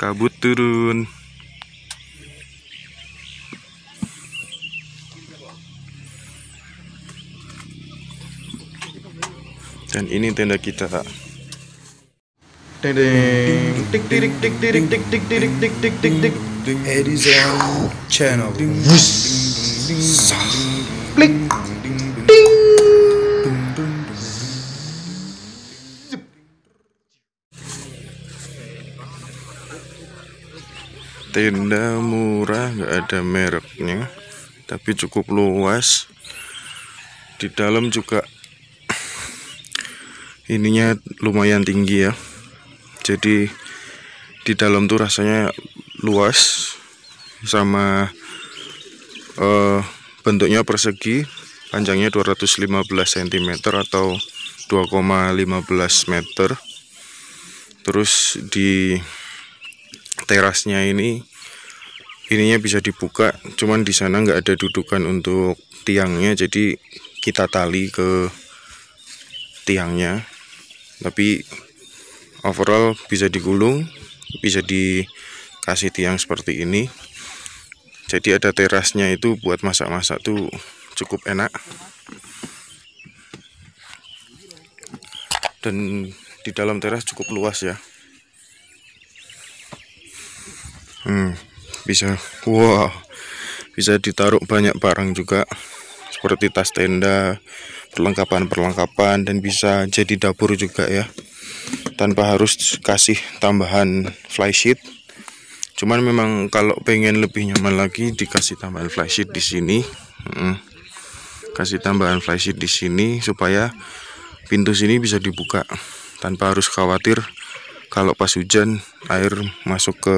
kabut turun. Dan ini tenda kita. Ding ding tik tirik tik tirik tik tik tirik tik tik tik tik. Edison channel. Klik. Tenda murah, nggak ada mereknya, tapi cukup luas. Di dalam juga ininya lumayan tinggi ya. Jadi di dalam tuh rasanya luas, sama bentuknya persegi, panjangnya 215 cm atau 2,15 meter. Terus di terasnya ininya bisa dibuka, cuman di sana nggak ada dudukan untuk tiangnya, jadi kita tali ke tiangnya. Tapi overall bisa digulung, bisa dikasih tiang seperti ini. Jadi ada terasnya, itu buat masak-masak tuh cukup enak. Dan di dalam teras cukup luas ya. Bisa ditaruh banyak barang juga, seperti tas tenda, perlengkapan, dan bisa jadi dapur juga ya, tanpa harus kasih tambahan flysheet. Cuman memang kalau pengen lebih nyaman lagi, dikasih tambahan flysheet di sini. Kasih tambahan flysheet di sini supaya pintu sini bisa dibuka tanpa harus khawatir kalau pas hujan air masuk ke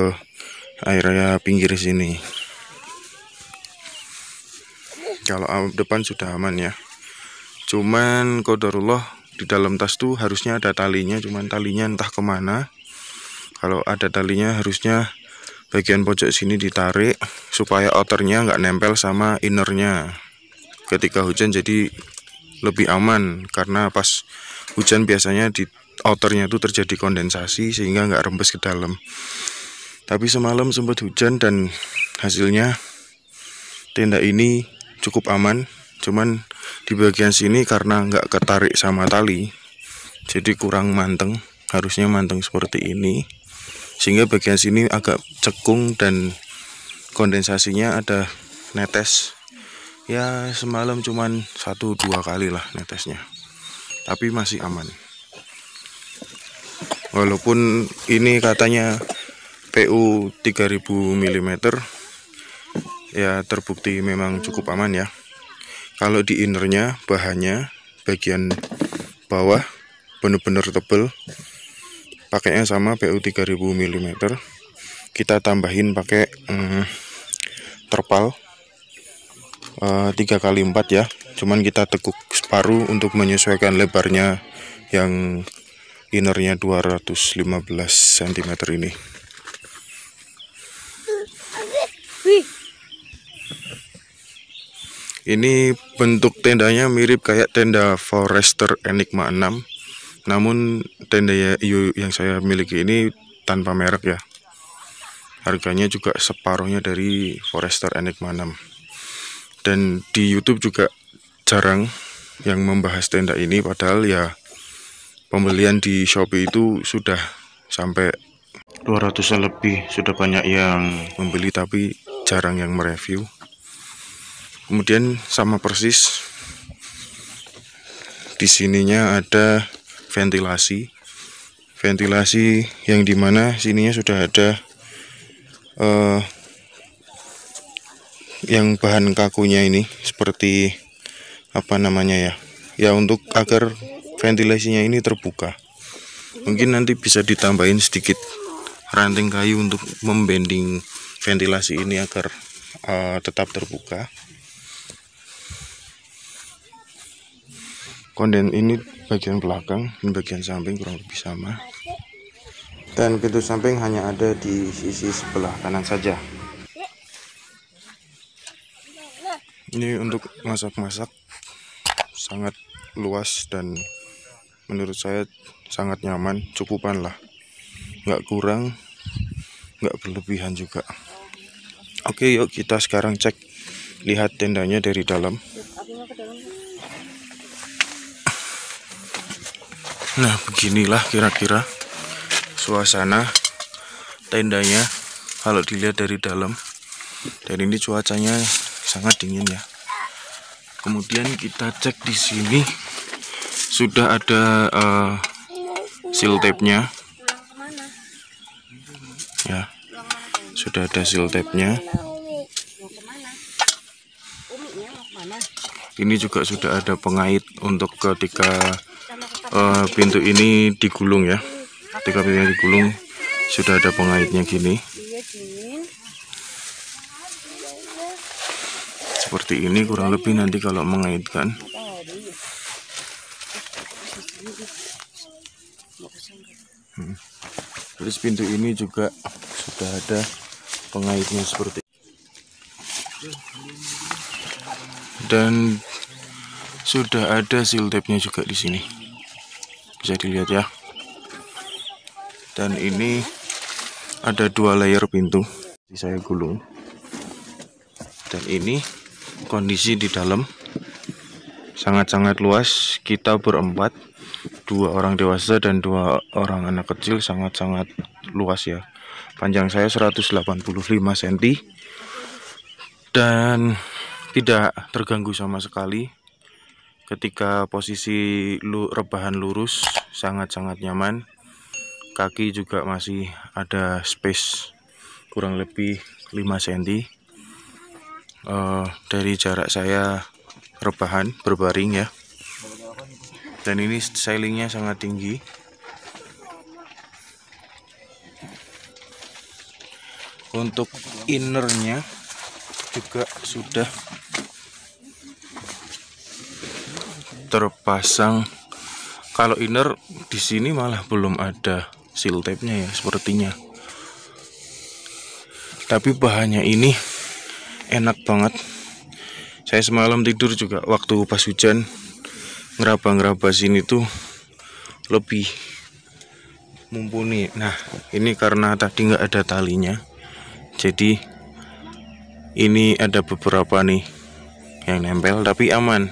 area pinggir sini. Kalau depan sudah aman ya. Cuman qadarullah, di dalam tas tuh harusnya ada talinya, cuman talinya entah kemana. Kalau ada talinya harusnya bagian pojok sini ditarik supaya outernya nggak nempel sama innernya ketika hujan, jadi lebih aman. Karena pas hujan biasanya di outernya tuh terjadi kondensasi sehingga nggak rembes ke dalam. Tapi semalam sempat hujan dan hasilnya tenda ini cukup aman. Cuman di bagian sini karena nggak ketarik sama tali, jadi kurang manteng. Harusnya manteng seperti ini, sehingga bagian sini agak cekung dan kondensasinya ada netes. Ya semalam cuman 1-2 kali lah netesnya, tapi masih aman. Walaupun ini katanya PU 3000 mm, ya terbukti memang cukup aman ya. Kalau di innernya, bahannya bagian bawah bener-bener tebel, pakainya sama PU 3000 mm. Kita tambahin pakai terpal 3x4 ya. Cuman kita tekuk separuh untuk menyesuaikan lebarnya yang innernya 215 cm ini. Ini bentuk tendanya mirip kayak tenda Forester Enigma 6. Namun tenda yang saya miliki ini tanpa merek ya. Harganya juga separuhnya dari Forester Enigma 6. Dan di YouTube juga jarang yang membahas tenda ini, padahal ya pembelian di Shopee itu sudah sampai 200 lebih. Sudah banyak yang membeli tapi jarang yang mereview. Kemudian sama persis di sininya ada ventilasi yang dimana sininya sudah ada yang bahan kakunya ini, seperti apa namanya ya, untuk agar ventilasinya ini terbuka. Mungkin nanti bisa ditambahin sedikit ranting kayu untuk membending ventilasi ini agar tetap terbuka. Konden ini bagian belakang dan bagian samping kurang lebih sama. Dan pintu samping hanya ada di sisi sebelah kanan saja. Ini untuk masak-masak sangat luas dan menurut saya sangat nyaman, cukupan lah. Nggak kurang, nggak berlebihan juga. Oke, yuk kita sekarang cek, lihat tendanya dari dalam. Nah, beginilah kira-kira suasana tendanya kalau dilihat dari dalam. Dan ini cuacanya sangat dingin ya. Kemudian kita cek di sini sudah ada seal tape-nya. Ya, sudah ada seal tape-nya. Ini juga sudah ada pengait untuk ketika pintu ini digulung ya. Ketika pintunya digulung sudah ada pengaitnya gini. Seperti ini kurang lebih nanti kalau mengaitkan. Terus pintu ini juga sudah ada pengaitnya seperti ini. Dan sudah ada seal tape-nya juga di sini. Bisa dilihat ya. Dan ini ada 2 layer pintu. Saya gulung. Dan ini kondisi di dalam sangat-sangat luas. Kita berempat, 2 orang dewasa dan 2 orang anak kecil, sangat-sangat luas ya. Panjang saya 185 cm dan tidak terganggu sama sekali. Ketika posisi rebahan lurus sangat-sangat nyaman. Kaki juga masih ada space kurang lebih 5 cm dari jarak saya rebahan berbaring ya. Dan ini ceilingnya sangat tinggi. Untuk innernya juga sudah terpasang. Kalau inner di sini malah belum ada seal tape-nya ya sepertinya. Tapi bahannya ini enak banget. Saya semalam tidur juga waktu pas hujan, ngeraba-ngeraba sini tuh lebih mumpuni. Nah, ini karena tadi nggak ada talinya, jadi ini ada beberapa nih yang nempel, tapi aman,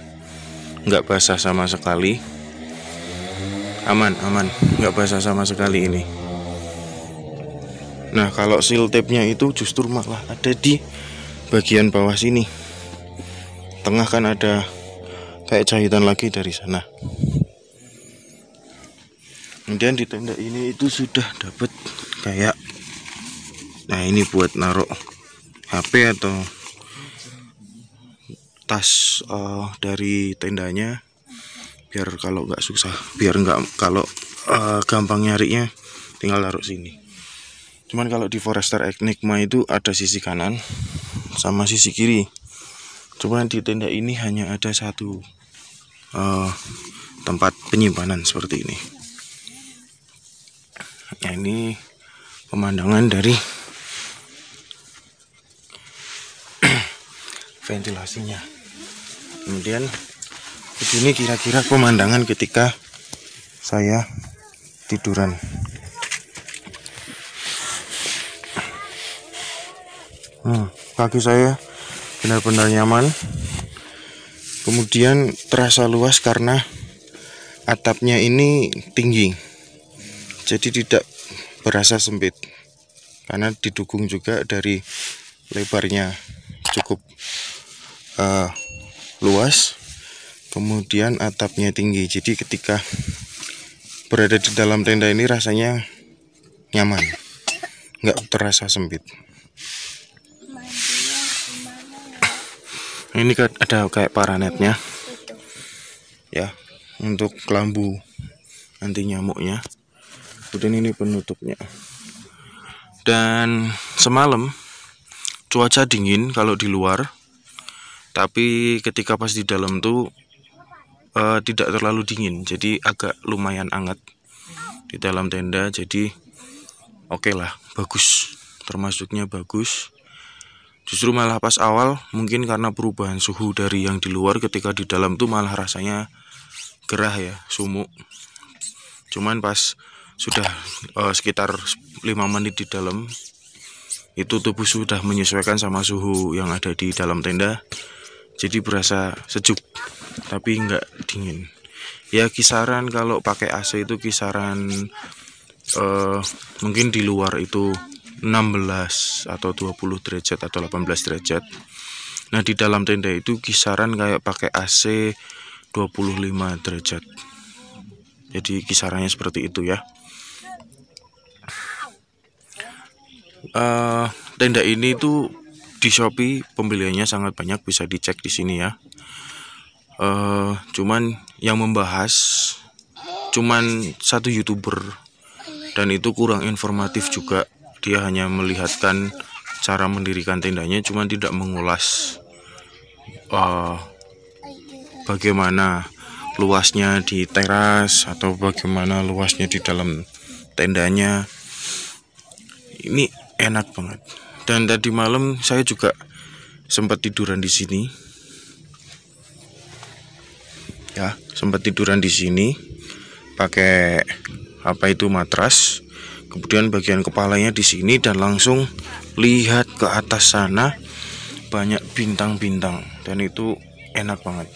nggak basah sama sekali. Aman, nggak basah sama sekali ini. Nah, kalau seal tape-nya itu justru malah ada di bagian bawah sini. Tengah kan ada kayak jahitan lagi dari sana. Kemudian di tenda ini itu sudah dapat kayak, nah ini buat naruh HP atau tas dari tendanya, biar kalau nggak susah, biar nggak kalau gampang nyarinya tinggal taruh sini. Cuman kalau di Forester Enigma itu ada sisi kanan sama sisi kiri. Cuman di tenda ini hanya ada satu tempat penyimpanan seperti ini. Nah, ini pemandangan dari ventilasinya. Kemudian begini kira-kira pemandangan ketika saya tiduran. Kaki saya benar-benar nyaman. Kemudian terasa luas karena atapnya ini tinggi, jadi tidak berasa sempit karena didukung juga dari lebarnya cukup luas. Kemudian atapnya tinggi, jadi ketika berada di dalam tenda ini rasanya nyaman, nggak terasa sempit. Ini ada kayak paranetnya ya, untuk kelambu anti nyamuknya. Kemudian ini penutupnya. Dan semalam cuaca dingin kalau di luar, tapi ketika pas di dalam tuh tidak terlalu dingin, jadi agak lumayan hangat di dalam tenda. Jadi oke lah, bagus, termasuknya bagus. Justru malah pas awal mungkin karena perubahan suhu dari yang di luar, ketika di dalam tuh malah rasanya gerah ya, sumuk. Cuman pas sudah sekitar 5 menit di dalam, itu tubuh sudah menyesuaikan sama suhu yang ada di dalam tenda, jadi berasa sejuk tapi nggak dingin. Ya kisaran kalau pakai AC itu kisaran mungkin di luar itu 16 atau 20 derajat atau 18 derajat. Nah di dalam tenda itu kisaran kayak pakai AC 25 derajat. Jadi kisarannya seperti itu ya. Tenda ini tuh di Shopee pembeliannya sangat banyak, bisa dicek di sini ya. Cuman yang membahas cuman satu YouTuber, dan itu kurang informatif juga. Dia hanya melihatkan cara mendirikan tendanya, cuman tidak mengulas bagaimana luasnya di teras atau bagaimana luasnya di dalam tendanya. Ini enak banget. Dan tadi malam saya juga sempat tiduran di sini. Ya, sempat tiduran di sini pakai matras. Kemudian bagian kepalanya di sini dan langsung lihat ke atas sana banyak bintang-bintang, dan itu enak banget.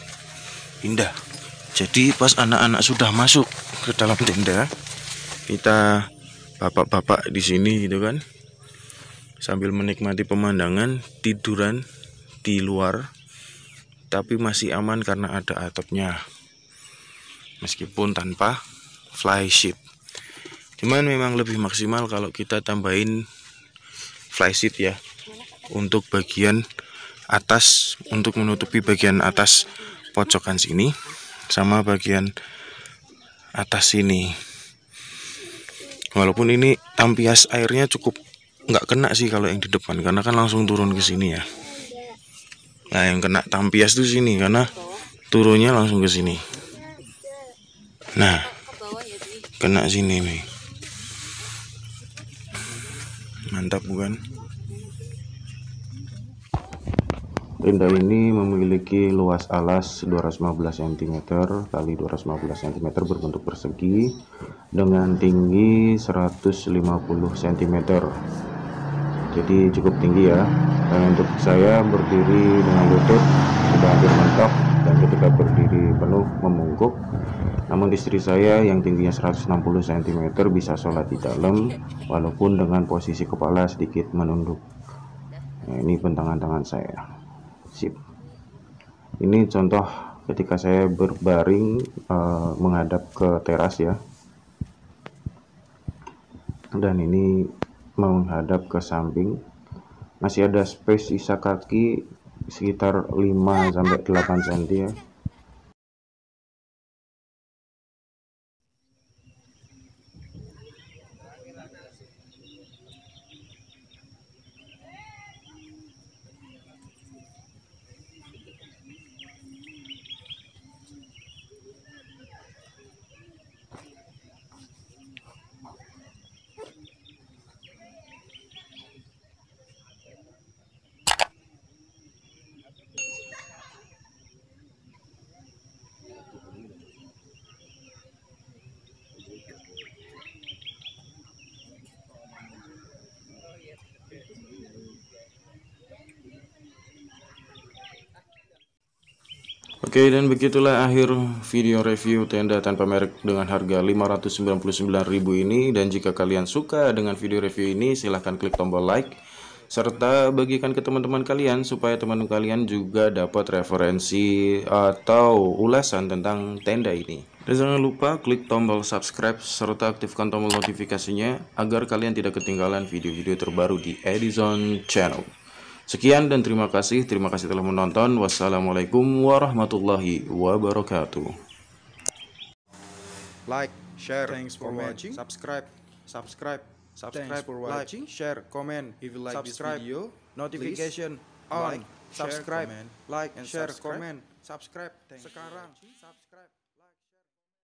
Indah. Jadi pas anak-anak sudah masuk ke dalam tenda, kita bapak-bapak di sini gitu kan, sambil menikmati pemandangan, tiduran di luar, tapi masih aman karena ada atapnya, meskipun tanpa flysheet. Cuman memang lebih maksimal kalau kita tambahin flysheet ya, untuk bagian atas, untuk menutupi bagian atas pojokan sini sama bagian atas sini. Walaupun ini tampias airnya cukup nggak kena sih kalau yang di depan, karena kan langsung turun ke sini ya. Nah yang kena tampias tuh sini karena turunnya langsung ke sini. Nah kena sini nih. Mantap bukan? Tenda ini memiliki luas alas 215 cm kali 215 cm berbentuk persegi dengan tinggi 150 cm. Jadi cukup tinggi ya. Dan untuk saya berdiri dengan lutut sudah hampir mentok, dan ketika berdiri penuh membungkuk. Namun istri saya yang tingginya 160 cm bisa sholat di dalam walaupun dengan posisi kepala sedikit menunduk. Nah, ini bentangan tangan saya. Sip. Ini contoh ketika saya berbaring menghadap ke teras ya. Dan ini menghadap ke samping. Masih ada space sisa kaki sekitar 5-8 cm ya. Oke, dan begitulah akhir video review tenda tanpa merek dengan harga 599.000 ini. Dan jika kalian suka dengan video review ini, silahkan klik tombol like serta bagikan ke teman-teman kalian supaya teman-teman kalian juga dapat referensi atau ulasan tentang tenda ini. Dan jangan lupa klik tombol subscribe serta aktifkan tombol notifikasinya agar kalian tidak ketinggalan video-video terbaru di Edison Channel. Sekian dan terima kasih telah menonton. Wassalamualaikum warahmatullahi wabarakatuh. Like, share, Thanks for comment, watching. subscribe, Thanks for like, watching. share, comment. If you like this subscribe, video, notification please on, like, share, subscribe, comment, like, and share, subscribe. comment, subscribe. Thank you. Sekarang, subscribe.